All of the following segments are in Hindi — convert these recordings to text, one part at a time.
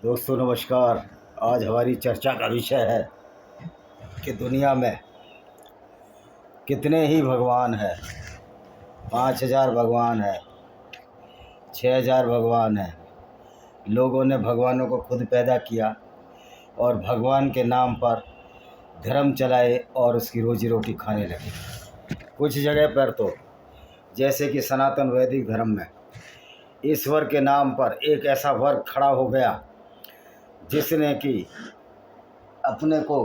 दोस्तों नमस्कार। आज हमारी चर्चा का विषय है कि दुनिया में कितने ही भगवान हैं। 5,000 भगवान है, 6,000 भगवान है। लोगों ने भगवानों को खुद पैदा किया और भगवान के नाम पर धर्म चलाए और उसकी रोजी रोटी खाने लगे। कुछ जगह पर तो जैसे कि सनातन वैदिक धर्म में ईश्वर के नाम पर एक ऐसा वर्ग खड़ा हो गया जिसने कि अपने को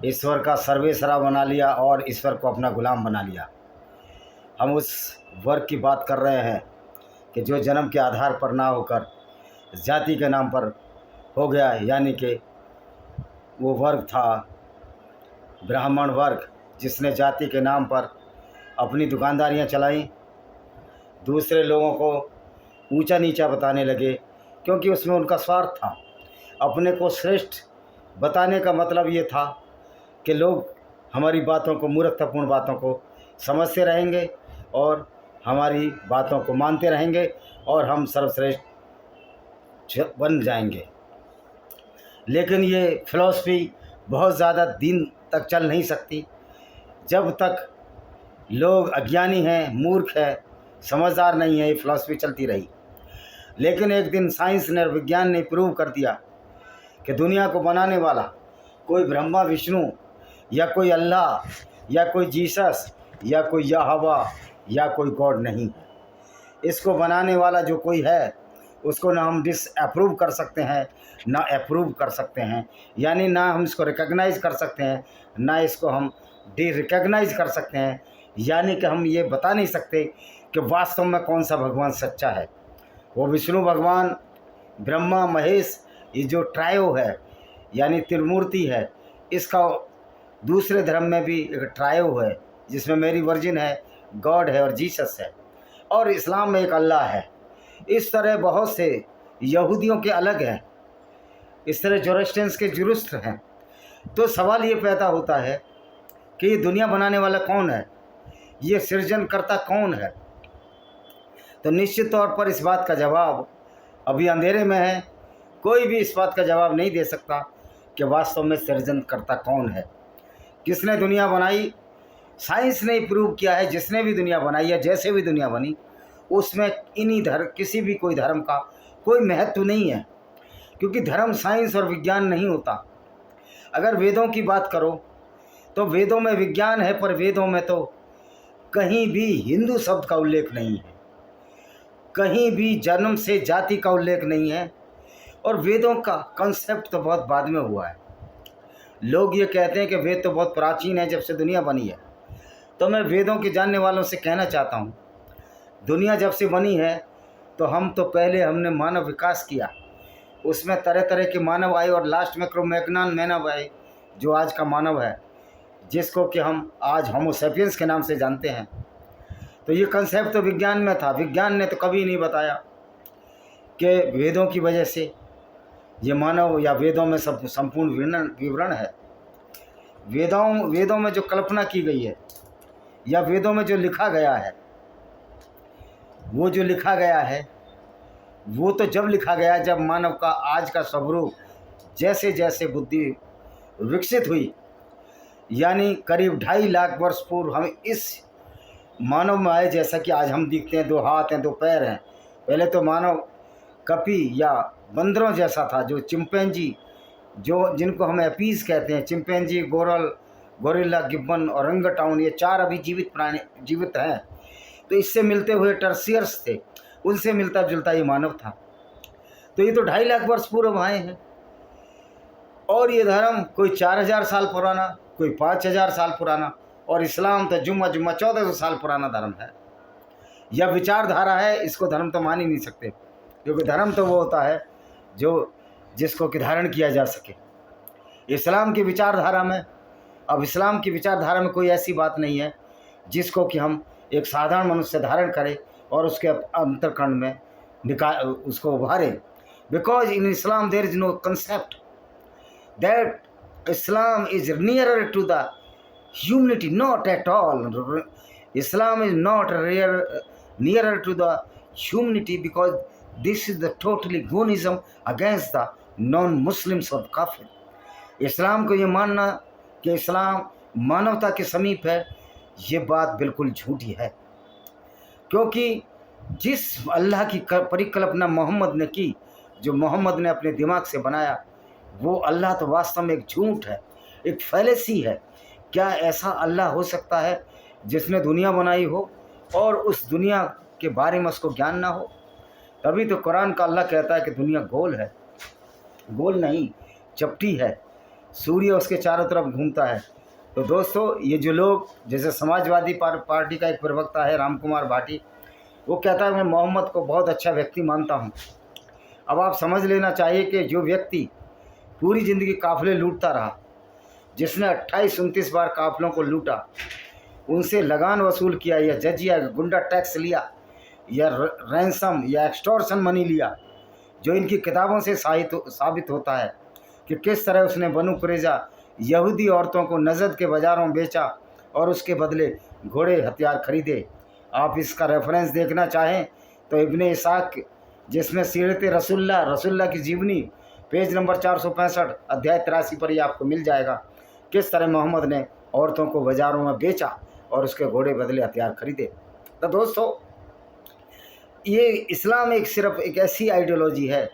ईश्वर का सर्वेसर्वा बना लिया और ईश्वर को अपना गुलाम बना लिया। हम उस वर्ग की बात कर रहे हैं कि जो जन्म के आधार पर ना होकर जाति के नाम पर हो गया, यानी कि वो वर्ग था ब्राह्मण वर्ग, जिसने जाति के नाम पर अपनी दुकानदारियां चलाई, दूसरे लोगों को ऊंचा नीचा बताने लगे क्योंकि उसमें उनका स्वार्थ था। अपने को श्रेष्ठ बताने का मतलब ये था कि लोग हमारी बातों को, मूर्खतापूर्ण बातों को समझते रहेंगे और हमारी बातों को मानते रहेंगे और हम सर्वश्रेष्ठ बन जाएंगे। लेकिन ये फिलॉसफी बहुत ज़्यादा दिन तक चल नहीं सकती। जब तक लोग अज्ञानी हैं, मूर्ख हैं, समझदार नहीं है, ये फिलॉसफी चलती रही। लेकिन एक दिन साइंस ने, विज्ञान ने प्रूव कर दिया कि दुनिया को बनाने वाला कोई ब्रह्मा विष्णु या कोई अल्लाह या कोई जीसस या कोई यहोवा या कोई गॉड नहीं है। इसको बनाने वाला जो कोई है उसको ना हम डिसअप्रूव कर सकते हैं ना अप्रूव कर सकते हैं, यानी ना हम इसको रिकॉग्नाइज कर सकते हैं ना इसको हम रिकॉग्नाइज कर सकते हैं। यानी कि हम ये बता नहीं सकते कि वास्तव में कौन सा भगवान सच्चा है। वो विष्णु भगवान, ब्रह्मा, महेश, ये जो ट्रायो है यानी त्रिमूर्ति है, इसका दूसरे धर्म में भी एक ट्रायो है जिसमें मेरी वर्जिन है, गॉड है और जीसस है, और इस्लाम में एक अल्लाह है। इस तरह बहुत से यहूदियों के अलग हैं, इस तरह जोरास्ट्रियंस के जुरुस्त्र हैं। तो सवाल ये पैदा होता है कि ये दुनिया बनाने वाला कौन है, ये सृजनकर्ता कौन है। तो निश्चित तौर पर इस बात का जवाब अभी अंधेरे में है। कोई भी इस बात का जवाब नहीं दे सकता कि वास्तव में सृजनकर्ता कौन है, किसने दुनिया बनाई। साइंस ने प्रूव किया है जिसने भी दुनिया बनाई है, जैसे भी दुनिया बनी, उसमें इन्हीं धर्म, किसी भी कोई धर्म का कोई महत्व नहीं है, क्योंकि धर्म साइंस और विज्ञान नहीं होता। अगर वेदों की बात करो तो वेदों में विज्ञान है, पर वेदों में तो कहीं भी हिंदू शब्द का उल्लेख नहीं है, कहीं भी जन्म से जाति का उल्लेख नहीं है, और वेदों का कंसेप्ट तो बहुत बाद में हुआ है। लोग ये कहते हैं कि वेद तो बहुत प्राचीन है, जब से दुनिया बनी है। तो मैं वेदों के जानने वालों से कहना चाहता हूँ, दुनिया जब से बनी है तो पहले हमने मानव विकास किया, उसमें तरह तरह के मानव आए और लास्ट में क्रो-मैग्नन मानव आए, जो आज का मानव है, जिसको कि हम आज होमो सैपियंस के नाम से जानते हैं। तो ये कंसेप्ट तो विज्ञान में था। विज्ञान ने तो कभी नहीं बताया कि वेदों की वजह से ये मानव, या वेदों में सब संपूर्ण विवरण है। वेदों में जो कल्पना की गई है या वेदों में जो लिखा गया है, वो जो लिखा गया है वो तो जब लिखा गया जब मानव का आज का स्वरूप, जैसे जैसे बुद्धि विकसित हुई, यानी करीब 2.5 लाख वर्ष पूर्व हम इस मानव में आए, जैसा कि आज हम दिखते हैं, 2 हाथ हैं, 2 पैर हैं। पहले तो मानव कपी या बंदरों जैसा था, जो चिंपैंजी, जो जिनको हम एपीज कहते हैं, चिंपैंजी, गोरिल्ला, गिब्बन और ओरंगटाउन, ये 4 अभी जीवित हैं। तो इससे मिलते हुए टर्सियर्स थे, उनसे मिलता जुलता ये मानव था। तो ये तो 2.5 लाख वर्ष पूर्व आए हैं, और ये धर्म कोई 4,000 साल पुराना, कोई 5,000 साल पुराना, और इस्लाम तो जुम्मा 1400 साल पुराना धर्म है। यह विचारधारा है, इसको धर्म तो मान ही नहीं सकते, क्योंकि धर्म तो वो होता है जो जिसको कि धारण किया जा सके। इस्लाम की विचारधारा में, अब इस्लाम की विचारधारा में कोई ऐसी बात नहीं है जिसको कि हम एक साधारण मनुष्य धारण करें और उसके अंतर्करण में उसको उभारें। Because in Islam there is no concept that Islam is nearer to the humanity, not at all. Islam is not nearer to the humanity because this is the totally goonism against the non Muslims और काफिर। इस्लाम को ये मानना कि इस्लाम मानवता के समीप है, ये बात बिल्कुल झूठी है, क्योंकि जिस अल्लाह की परिकल्पना मोहम्मद ने की, जो मोहम्मद ने अपने दिमाग से बनाया, वो अल्लाह तो वास्तव में एक झूठ है, एक फैलेसी है। क्या ऐसा अल्लाह हो सकता है जिसने दुनिया बनाई हो और उस दुनिया के बारे में उसको ज्ञान ना हो? तभी तो कुरान का अल्लाह कहता है कि दुनिया गोल है। गोल नहीं, चपटी है, सूर्य उसके चारों तरफ घूमता है। तो दोस्तों, ये जो लोग, जैसे समाजवादी पार्टी का एक प्रवक्ता है राम कुमार भाटी, वो कहता है मैं मोहम्मद को बहुत अच्छा व्यक्ति मानता हूँ। अब आप समझ लेना चाहिए कि जो व्यक्ति पूरी ज़िंदगी काफ़िले लूटता रहा, जिसने 28-29 बार काफ़िलों को लूटा, उनसे लगान वसूल किया या जजिया गुंडा टैक्स लिया या रैंसम या एक्सटॉर्शन मनी लिया, जो इनकी किताबों से साबित होता है कि किस तरह उसने बनु कुरैज़ा यहूदी औरतों को नजद के बाज़ारों में बेचा और उसके बदले घोड़े हथियार खरीदे। आप इसका रेफरेंस देखना चाहें तो इब्ने इसाक, जिसमें सीरत रसूलुल्लाह की जीवनी, पेज नंबर 465 अध्याय 83 पर ही आपको मिल जाएगा, किस तरह मोहम्मद ने औरतों को बाज़ारों में बेचा और उसके घोड़े बदले हथियार खरीदे। तो दोस्तों, ये इस्लाम सिर्फ एक ऐसी आइडियोलॉजी है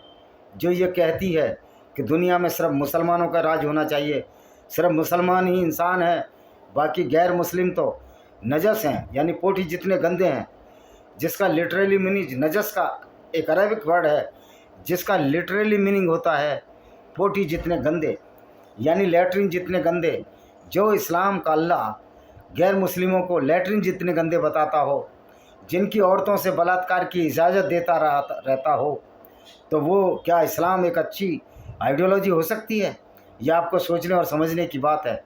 जो ये कहती है कि दुनिया में सिर्फ मुसलमानों का राज होना चाहिए, सिर्फ मुसलमान ही इंसान है, बाकी गैर मुस्लिम तो नजस हैं, यानी पोटी जितने गंदे हैं, जिसका लिटरली मीनिंग, नजस का एक अरबिक वर्ड है जिसका लिटरली मीनिंग होता है पोटी जितने गंदे, यानी लैट्रिन जितने गंदे। जो इस्लाम का अल्लाह गैर मुस्लिमों को लैट्रिन जितने गंदे बताता हो, जिनकी औरतों से बलात्कार की इजाज़त देता रहता हो, तो वो क्या इस्लाम एक अच्छी आइडियोलॉजी हो सकती है? यह आपको सोचने और समझने की बात है।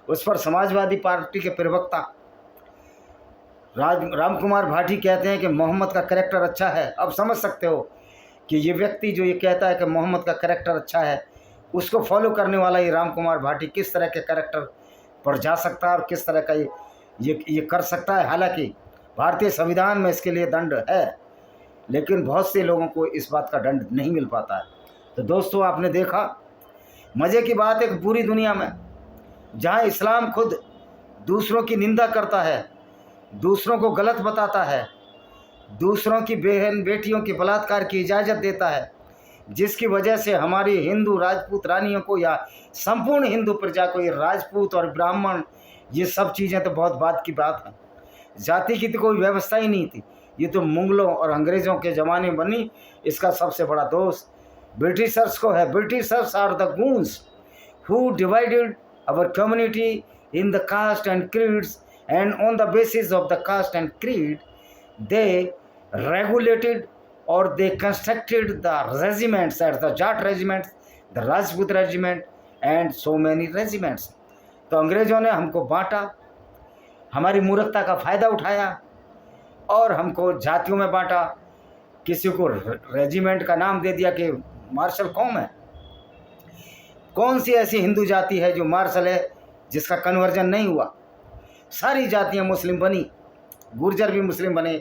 उस पर समाजवादी पार्टी के प्रवक्ता राम कुमार भाटी कहते हैं कि मोहम्मद का करैक्टर अच्छा है। अब समझ सकते हो कि ये व्यक्ति जो ये कहता है कि मोहम्मद का करैक्टर अच्छा है, उसको फॉलो करने वाला ये राम कुमार भाटी किस तरह के करैक्टर पर जा सकता है और किस तरह का ये कर सकता है। हालांकि भारतीय संविधान में इसके लिए दंड है, लेकिन बहुत से लोगों को इस बात का दंड नहीं मिल पाता है। तो दोस्तों, आपने देखा, मज़े की बात है कि पूरी दुनिया में जहाँ इस्लाम खुद दूसरों की निंदा करता है, दूसरों को गलत बताता है, दूसरों की बहन बेटियों के बलात्कार की इजाज़त देता है, जिसकी वजह से हमारी हिंदू राजपूत रानियों को या संपूर्ण हिंदू प्रजा को, ये राजपूत और ब्राह्मण, ये सब चीज़ें तो बहुत बात की बात है, जाति की तो कोई व्यवस्था ही नहीं थी, ये तो मुगलों और अंग्रेज़ों के ज़माने में बनी। इसका सबसे बड़ा दोष ब्रिटिशर्स को है। Britishers are the goons who divided our community in the caste and creeds, and on the basis of the caste and creed they regulated or they constructed the regiments as the Jat regiments, the Rajput regiment and so many regiments। तो अंग्रेज़ों ने हमको बांटा, हमारी मूर्खता का फ़ायदा उठाया और हमको जातियों में बांटा। किसी को रेजिमेंट का नाम दे दिया कि मार्शल कौम है। कौन सी ऐसी हिंदू जाति है जो मार्शल है जिसका कन्वर्जन नहीं हुआ? सारी जातियां मुस्लिम बनी, गुर्जर भी मुस्लिम बने,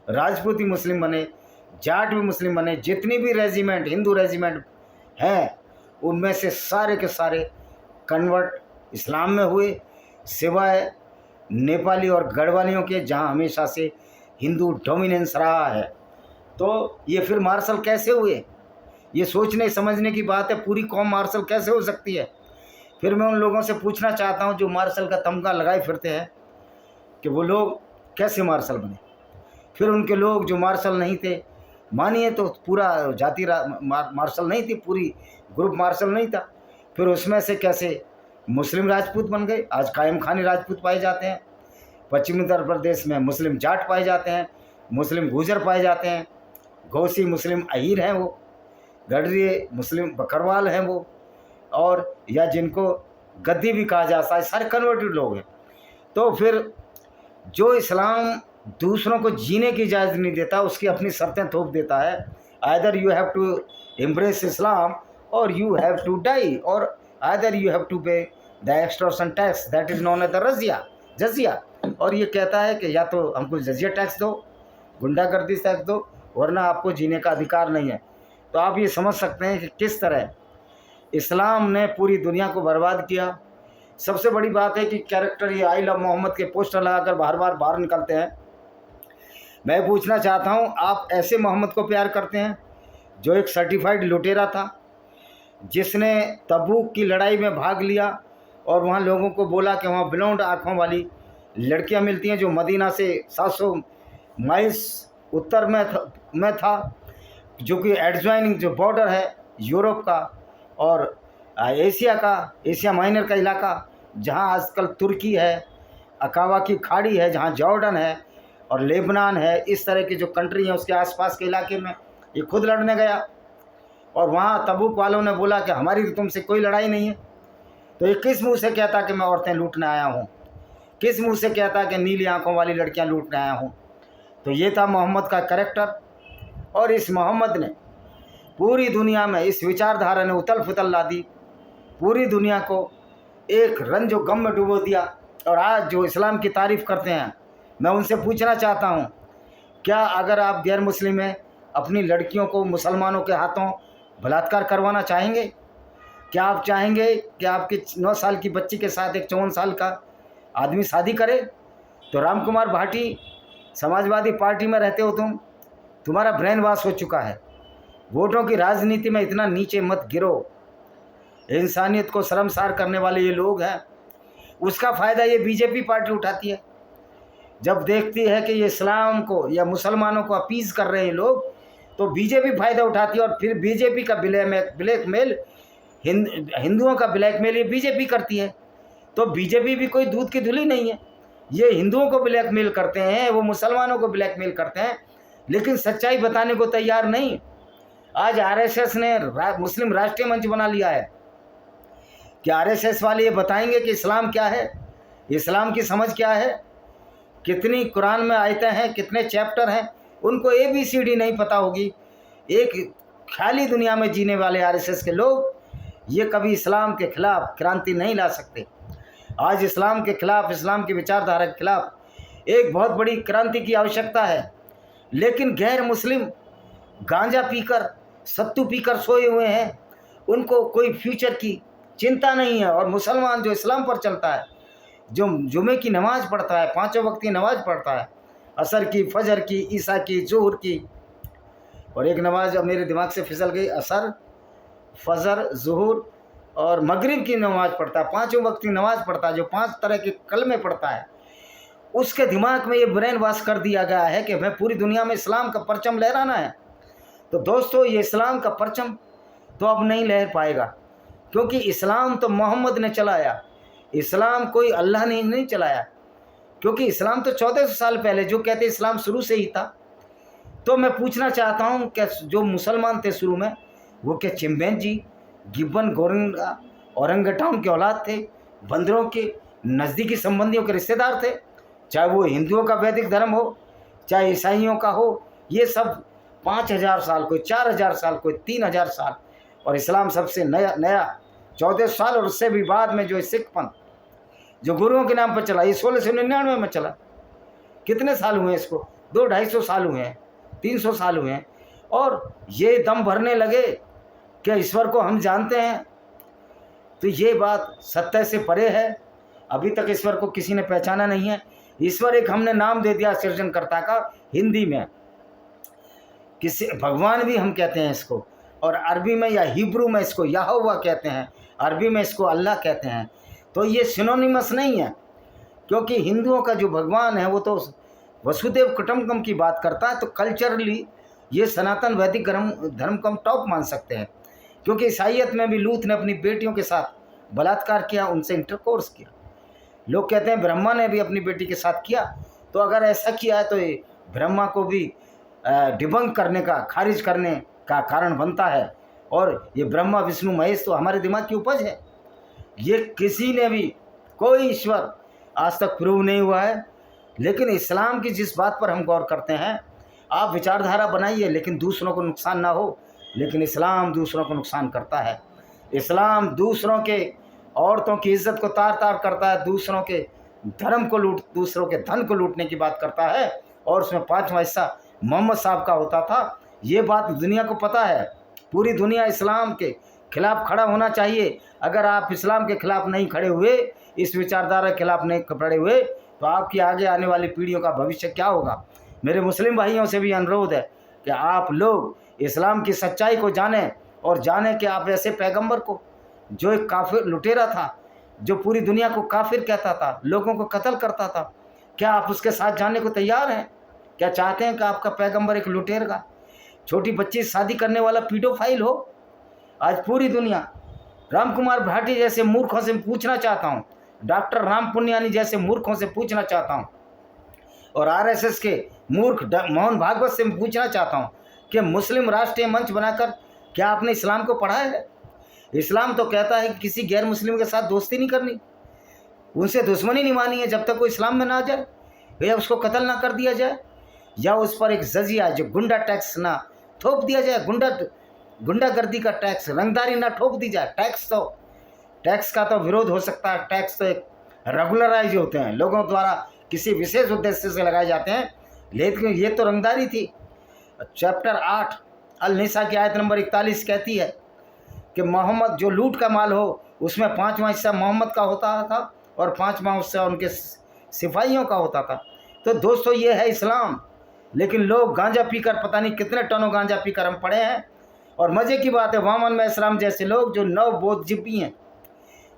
राजपूत भी मुस्लिम बने, जाट भी मुस्लिम बने। जितनी भी रेजिमेंट, हिंदू रेजिमेंट हैं, उनमें से सारे के सारे कन्वर्ट इस्लाम में हुए, सिवाय नेपाली और गढ़वालियों के, जहां हमेशा से हिंदू डोमिनेंस रहा है। तो ये फिर मार्शल कैसे हुए? ये सोचने समझने की बात है। पूरी कौम मार्शल कैसे हो सकती है? फिर मैं उन लोगों से पूछना चाहता हूं जो मार्शल का तमगा लगाए फिरते हैं कि वो लोग कैसे मार्शल बने। फिर उनके लोग जो मार्शल नहीं थे, मानिए तो पूरा जाति मार्शल नहीं थी, पूरी ग्रुप मार्शल नहीं था, फिर उसमें से कैसे मुस्लिम राजपूत बन गए? आज कायम खानी राजपूत पाए जाते हैं, पश्चिमी उत्तर प्रदेश में मुस्लिम जाट पाए जाते हैं, मुस्लिम गुजर पाए जाते हैं, घोसी मुस्लिम अहीर हैं, वो गडरिए मुस्लिम बकरवाल हैं वो, और या जिनको गद्दी भी कहा जाता है, सारे कन्वर्टेड लोग हैं। तो फिर जो इस्लाम दूसरों को जीने की इजाज़त नहीं देता, उसकी अपनी शर्तें थोप देता है। Either you have to embrace Islam और यू हैव टू डाई, और either you have to pay the extortion tax that is known as the जजिया। और ये कहता है कि या तो हमको जजिया टैक्स दो, गुंडागर्दी टैक्स दो, वरना आपको जीने का अधिकार नहीं है। तो आप ये समझ सकते हैं कि किस तरह इस्लाम ने पूरी दुनिया को बर्बाद किया। सबसे बड़ी बात है कि कैरेक्टर ये आई लव मोहम्मद के पोस्टर लगाकर बाहर निकलते हैं। मैं पूछना चाहता हूँ, आप ऐसे मोहम्मद को प्यार करते हैं जो एक सर्टिफाइड लुटेरा था, जिसने तबूक की लड़ाई में भाग लिया और वहाँ लोगों को बोला कि वहाँ ब्लॉन्ड आँखों वाली लड़कियाँ मिलती हैं, जो मदीना से 700 माइल्स उत्तर में था, जो कि एडजॉइनिंग जो बॉर्डर है यूरोप का और एशिया माइनर का इलाका, जहाँ आजकल तुर्की है, अकावा की खाड़ी है, जहाँ जॉर्डन है और लेबनान है, इस तरह की जो कंट्री है उसके आसपास के इलाके में ये खुद लड़ने गया। और वहाँ तबूक वालों ने बोला कि हमारी तो तुमसे कोई लड़ाई नहीं है। तो ये किस मुँह से कहता कि मैं औरतें लूटने आया हूँ? किस मुँह से कहता कि नीली आंखों वाली लड़कियाँ लूटने आया हूँ? तो ये था मोहम्मद का कैरेक्टर। और इस मोहम्मद ने पूरी दुनिया में, इस विचारधारा ने उथल पुथल ला दी, पूरी दुनिया को एक रंजो गम में डुबो दिया। और आज जो इस्लाम की तारीफ़ करते हैं, मैं उनसे पूछना चाहता हूँ, क्या अगर आप गैर मुस्लिम हैं, अपनी लड़कियों को मुसलमानों के हाथों बलात्कार करवाना चाहेंगे? क्या आप चाहेंगे कि आपकी 9 साल की बच्ची के साथ एक 54 साल का आदमी शादी करे? तो राम कुमार भाटी, समाजवादी पार्टी में रहते हो तुम्हारा ब्रेन वॉश हो चुका है। वोटों की राजनीति में इतना नीचे मत गिरो। इंसानियत को शर्मसार करने वाले ये लोग हैं। उसका फ़ायदा ये बीजेपी पार्टी उठाती है। जब देखती है कि ये इस्लाम को या मुसलमानों को अपीज़ कर रहे हैं लोग, तो बीजेपी फ़ायदा उठाती है। और फिर बीजेपी का ब्लैकमेल, हिंदुओं का ब्लैकमेल ये बीजेपी करती है। तो बीजेपी भी कोई दूध की धुली नहीं है। ये हिंदुओं को ब्लैकमेल करते हैं, वो मुसलमानों को ब्लैकमेल करते हैं, लेकिन सच्चाई बताने को तैयार नहीं। आज आरएसएस ने मुस्लिम राष्ट्रीय मंच बना लिया है कि आरएसएस वाले ये बताएंगे कि इस्लाम क्या है, इस्लाम की समझ क्या है, कितनी कुरान में आयतें हैं, कितने चैप्टर हैं, उनको ABCD नहीं पता होगी। एक ख्याली दुनिया में जीने वाले आरएसएस के लोग ये कभी इस्लाम के खिलाफ क्रांति नहीं ला सकते। आज इस्लाम के खिलाफ, इस्लाम की विचारधारा के खिलाफ एक बहुत बड़ी क्रांति की आवश्यकता है। लेकिन गैर मुस्लिम गांजा पीकर, सत्तू पीकर सोए हुए हैं, उनको कोई फ्यूचर की चिंता नहीं है। और मुसलमान जो इस्लाम पर चलता है, जो जुमे की नमाज़ पढ़ता है, 5 वक्त की नमाज़ पढ़ता है, असर की, फजर की, ईसा की, जोहर की, और एक नमाज अब मेरे दिमाग से फिसल गई, असर, फजर, जोहर और मगरिब की नमाज़ पढ़ता है, 5 वक्त की नमाज़ पढ़ता है, जो 5 तरह के कलमे पढ़ता है। उसके दिमाग में ये ब्रेन वॉश कर दिया गया है कि मैं पूरी दुनिया में इस्लाम का परचम लहराना है। तो दोस्तों, ये इस्लाम का परचम तो अब नहीं लहर पाएगा, क्योंकि इस्लाम तो मोहम्मद ने चलाया, इस्लाम कोई अल्लाह ने नहीं चलाया। क्योंकि इस्लाम तो 1400 साल पहले, जो कहते इस्लाम शुरू से ही था। तो मैं पूछना चाहता हूँ कि जो मुसलमान थे शुरू में, वो क्या चिंपैंजी, गिब्बन, गोरिल्ला, औरंगटाउन के औलाद थे, बंदरों के नज़दीकी संबंधियों के रिश्तेदार थे? चाहे वो हिंदुओं का वैदिक धर्म हो, चाहे ईसाइयों का हो, ये सब 5000 साल, कोई 4000 साल, कोई 3000 साल, और इस्लाम सबसे नया 1400 साल। और उससे भी बाद में जो सिख पंथ, जो गुरुओं के नाम पर चला, ये 1699 में चला। कितने साल हुए इसको? 200-250 साल हुए हैं, 300 साल हुए हैं। और ये दम भरने लगे कि ईश्वर को हम जानते हैं। तो ये बात सत्य से परे है। अभी तक ईश्वर को किसी ने पहचाना नहीं है। ईश्वर एक हमने नाम दे दिया सृजनकर्ता का, हिंदी में किसी भगवान भी हम कहते हैं इसको, और अरबी में या हिब्रू में इसको यहोवा कहते हैं, अरबी में इसको अल्लाह कहते हैं। तो ये सिनोनिमस नहीं है, क्योंकि हिंदुओं का जो भगवान है वो तो वसुदेव कुटुंबकम की बात करता है। तो कल्चरली ये सनातन वैदिक धर्म को हम टॉप मान सकते हैं, क्योंकि ईसाइयत में भी लूत ने अपनी बेटियों के साथ बलात्कार किया, उनसे इंटरकोर्स किया। लोग कहते हैं ब्रह्मा ने भी अपनी बेटी के साथ किया। तो अगर ऐसा किया है तो ये ब्रह्मा को भी डिबंक करने का, खारिज करने का कारण बनता है। और ये ब्रह्मा, विष्णु, महेश तो हमारे दिमाग की उपज है। ये किसी ने भी, कोई ईश्वर आज तक प्रूव नहीं हुआ है। लेकिन इस्लाम की जिस बात पर हम गौर करते हैं, आप विचारधारा बनाइए लेकिन दूसरों को नुकसान ना हो। लेकिन इस्लाम दूसरों को नुकसान करता है। इस्लाम दूसरों के औरतों की इज्जत को तार तार करता है, दूसरों के धर्म को दूसरों के धन को लूटने की बात करता है, और उसमें 5वां हिस्सा मोहम्मद साहब का होता था। ये बात दुनिया को पता है। पूरी दुनिया इस्लाम के खिलाफ खड़ा होना चाहिए। अगर आप इस्लाम के खिलाफ नहीं खड़े हुए, इस विचारधारा के खिलाफ नहीं खड़े हुए, तो आपकी आगे आने वाली पीढ़ियों का भविष्य क्या होगा। मेरे मुस्लिम भाइयों से भी अनुरोध है कि आप लोग इस्लाम की सच्चाई को जानें और जानें कि आप ऐसे पैगंबर को, जो एक काफिर लुटेरा था, जो पूरी दुनिया को काफिर कहता था, लोगों को कत्ल करता था, क्या आप उसके साथ जाने को तैयार हैं? क्या चाहते हैं कि आपका पैगंबर एक लुटेरा, छोटी बच्ची शादी करने वाला पीडोफाइल हो? आज पूरी दुनिया राम कुमार भाटी जैसे मूर्खों से पूछना चाहता हूँ, डॉक्टर राम पुनियानी जैसे मूर्खों से पूछना चाहता हूँ, और आरएसएस के मूर्ख मोहन भागवत से पूछना चाहता हूँ कि मुस्लिम राष्ट्रीय मंच बनाकर क्या आपने इस्लाम को पढ़ा है? इस्लाम तो कहता है कि किसी गैर मुस्लिम के साथ दोस्ती नहीं करनी, उनसे दुश्मनी नहीं मानी है जब तक वो इस्लाम में ना आ जाए, या उसको कत्ल ना कर दिया जाए, या उस पर एक जजिया जो गुंडा टैक्स ना थोप दिया जाए, गुंडागर्दी का टैक्स, रंगदारी ना ठोक दी जाए। टैक्स का तो विरोध हो सकता है। टैक्स तो एक रेगुलराइज होते हैं, लोगों द्वारा किसी विशेष उद्देश्य से लगाए जाते हैं, लेकिन ये तो रंगदारी थी। चैप्टर 8 अल निसा की आयत नंबर 41 कहती है कि मोहम्मद जो लूट का माल हो उसमें 5वां हिस्सा मोहम्मद का होता था और 5वां हिस्सा उनके सिपाहियों का होता था। तो दोस्तों, ये है इस्लाम। लेकिन लोग गांजा पीकर, पता नहीं कितने टनों गांजा पीकर हम पड़े हैं। और मज़े की बात है, वामन में इस्लाम जैसे लोग जो नव बौद्धजीवी हैं,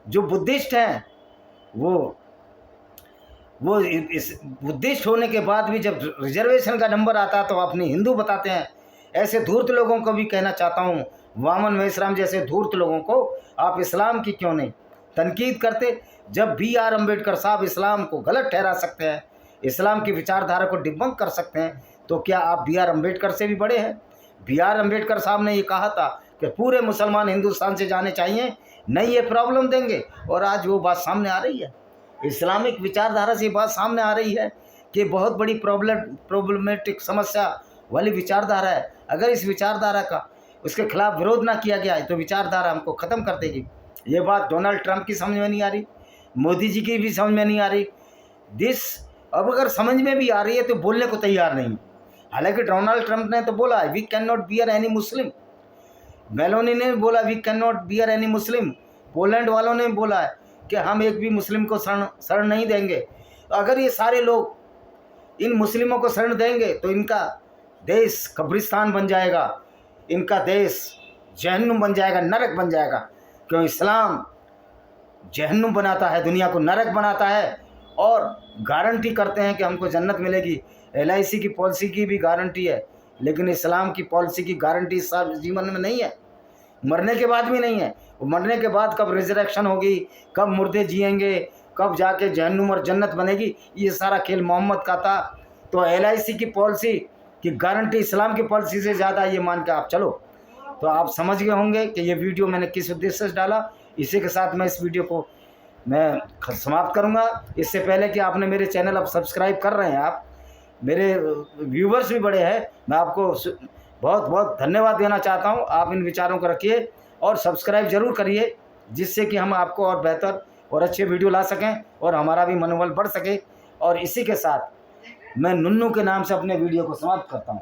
जो बुद्धिस्ट हैं, वो इस बुद्धिस्ट होने के बाद भी जब रिजर्वेशन का नंबर आता है तो अपने हिंदू बताते हैं। ऐसे धूर्त लोगों को भी कहना चाहता हूँ, वामन में इस्लाम जैसे धूर्त लोगों को आप इस्लाम की क्यों नहीं तनकीद करते? जब BR अम्बेडकर साहब इस्लाम को गलत ठहरा सकते हैं, इस्लाम की विचारधारा को डिबंक कर सकते हैं, तो क्या आप BR अम्बेडकर से भी बड़े हैं? BR अम्बेडकर साहब ने ये कहा था कि पूरे मुसलमान हिंदुस्तान से जाने चाहिए, नहीं ये प्रॉब्लम देंगे। और आज वो बात सामने आ रही है, इस्लामिक विचारधारा से बात सामने आ रही है कि बहुत बड़ी प्रॉब्लमेटिक समस्या वाली विचारधारा है। अगर इस विचारधारा का उसके खिलाफ विरोध ना किया गया है तो विचारधारा हमको ख़त्म कर देगी। ये बात डोनाल्ड ट्रंप की समझ में नहीं आ रही, मोदी जी की भी समझ में नहीं आ रही। अब अगर समझ में भी आ रही है तो बोलने को तैयार नहीं। हालांकि डोनाल्ड ट्रंप ने तो बोला we can not bear any Muslim, Meloni ने बोला we can not bear any Muslim, Poland वालों ने बोला है कि हम एक भी मुस्लिम को शरण नहीं देंगे। तो अगर ये सारे लोग इन मुस्लिमों को शरण देंगे तो इनका देश कब्रिस्तान बन जाएगा, इनका देश जहन्नुम बन जाएगा, नरक बन जाएगा। क्यों? इस्लाम जहन्नुम बनाता है, दुनिया को नरक बनाता है, और गारंटी करते हैं कि हमको जन्नत मिलेगी। LIC की पॉलिसी की भी गारंटी है, लेकिन इस्लाम की पॉलिसी की गारंटी इस जीवन में नहीं है, मरने के बाद भी नहीं है। मरने के बाद कब रिजरेक्शन होगी, कब मुर्दे जिएंगे, कब जाके जहन्नुम और जन्नत बनेगी, ये सारा खेल मोहम्मद का था। तो LIC की पॉलिसी की गारंटी इस्लाम की पॉलिसी से ज़्यादा, ये मान के आप चलो। तो आप समझ गए होंगे कि ये वीडियो मैंने किस उद्देश्य से डाला। इसी के साथ मैं इस वीडियो को मैं समाप्त करूंगा। इससे पहले कि आपने मेरे चैनल अब सब्सक्राइब कर रहे हैं, आप मेरे व्यूवर्स भी बड़े हैं, मैं आपको बहुत बहुत धन्यवाद देना चाहता हूं। आप इन विचारों को रखिए और सब्सक्राइब ज़रूर करिए, जिससे कि हम आपको और बेहतर और अच्छे वीडियो ला सकें और हमारा भी मनोबल बढ़ सके। और इसी के साथ मैं नुन्नू के नाम से अपने वीडियो को समाप्त करता हूँ।